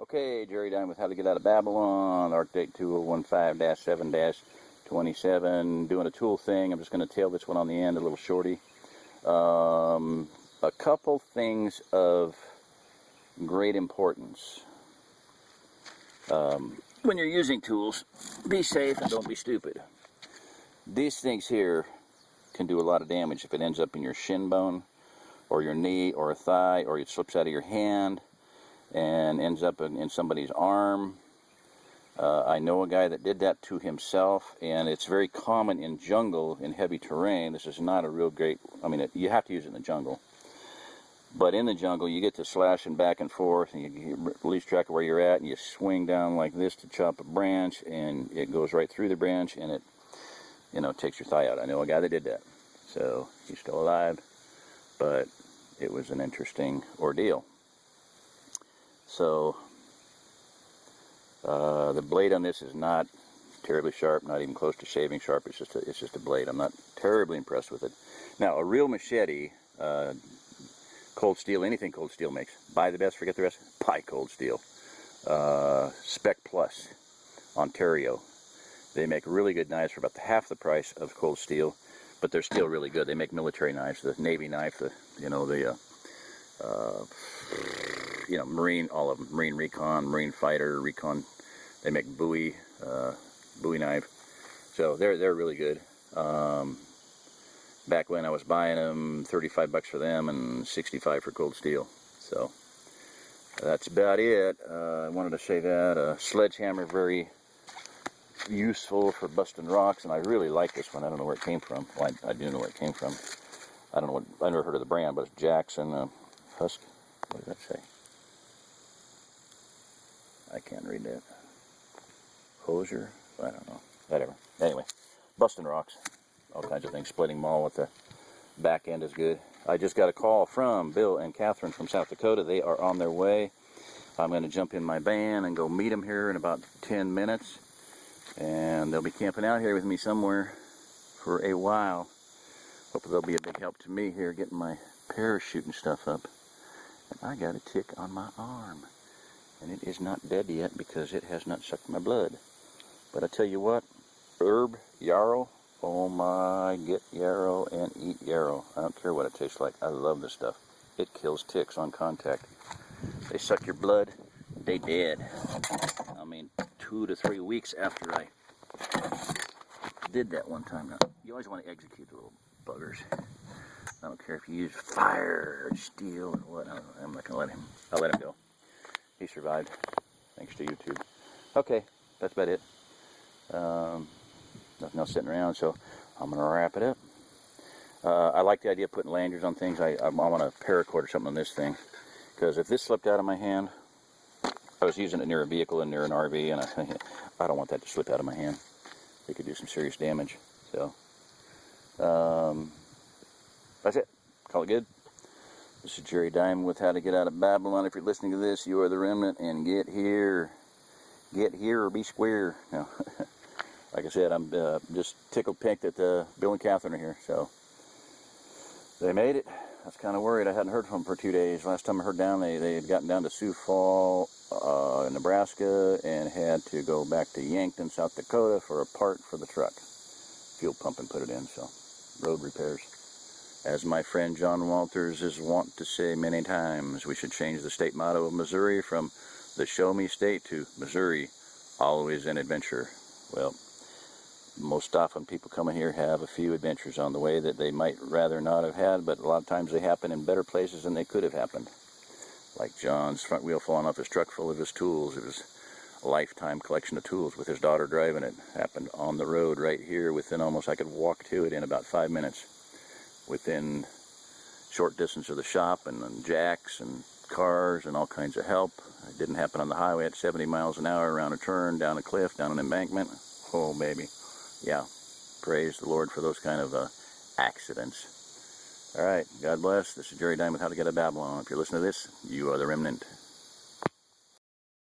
Okay, Jerry Dime with How to Get Out of Babylon, ARC date 2015-7-27, doing a tool thing. I'm just going to tail this one on the end, a little shorty. A couple things of great importance. When you're using tools, be safe and don't be stupid. These things here can do a lot of damage if it ends up in your shin bone, or your knee, or a thigh, or it slips out of your hand and ends up in somebody's arm. I know a guy that did that to himself, and it's very common in jungle, in heavy terrain. This is not a real great, you have to use it in the jungle. But in the jungle, you get to slashing back and forth, and you lose track of where you're at, and you swing down like this to chop a branch, and it goes right through the branch, and it, takes your thigh out. I know a guy that did that. So he's still alive, but it was an interesting ordeal. So the blade on this is not terribly sharp, not even close to shaving sharp. It's just a blade. I'm not terribly impressed with it. Now, a real machete, Cold Steel, anything Cold Steel makes, buy the best, forget the rest. Buy Cold Steel. Spec Plus, Ontario. They make really good knives for about half the price of Cold Steel, but they're still really good. They make military knives, the Navy knife, Marine, all of them, Marine Recon, Marine Fighter, Recon. They make Bowie knife. So they're really good. Back when I was buying them, $35 for them and $65 for Cold Steel. So that's about it. I wanted to say that. Sledgehammer, very useful for busting rocks, and I really like this one. I don't know where it came from. Well, I do know where it came from. I don't know I never heard of the brand, but it's Jackson Husk. What does that say? I can't read that. Hosier? I don't know. Whatever. Anyway, busting rocks. All kinds of things. Splitting them all with the back end is good. I just got a call from Bill and Catherine from South Dakota. They are on their way. I'm going to jump in my van and go meet them here in about 10 minutes. And they'll be camping out here with me somewhere for a while. Hopefully they'll be a big help to me here getting my parachute and stuff up. And I got a tick on my arm. And it is not dead yet because it has not sucked my blood. But I tell you what, herb yarrow, oh my, get yarrow and eat yarrow. I don't care what it tastes like. I love this stuff. It kills ticks on contact. They suck your blood, they dead. 2 to 3 weeks after I did that one time. Now, you always want to execute the little buggers. I don't care if you use fire or steel or what. I'm not going to let him. I'll let him go. He survived, thanks to YouTube. Okay, that's about it. Nothing else sitting around, so I'm going to wrap it up. I like the idea of putting lanyards on things. I want a paracord or something on this thing, because if this slipped out of my hand, I was using it near a vehicle and near an RV, and I don't want that to slip out of my hand. It could do some serious damage. So, that's it. Call it good. This is Jerry Dime with How to Get Out of Babylon. If you're listening to this, you are the remnant, and get here. Get here or be square. Now, like I said, I'm just tickled pink that Bill and Catherine are here. So, they made it. I was kind of worried. I hadn't heard from them for 2 days. Last time I heard down, they had gotten down to Sioux Falls, Nebraska, and had to go back to Yankton, South Dakota for a part for the truck. Fuel pump and put it in, so road repairs. As my friend John Walters is wont to say many times, we should change the state motto of Missouri from the show me state to Missouri, always an adventure. Well, most often people coming here have a few adventures on the way that they might rather not have had, but a lot of times they happen in better places than they could have happened. Like John's front wheel falling off his truck full of his tools. It was a lifetime collection of tools with his daughter driving it. Happened on the road right here within I could walk to it in about 5 minutes. Within short distance of the shop and jacks and cars and all kinds of help. It didn't happen on the highway at 70 miles an hour around a turn, down a cliff, down an embankment. Oh, baby. Yeah. Praise the Lord for those kind of accidents. All right. God bless. This is Jerry Dime with How to Get Out of Babylon. If you're listening to this, you are the remnant.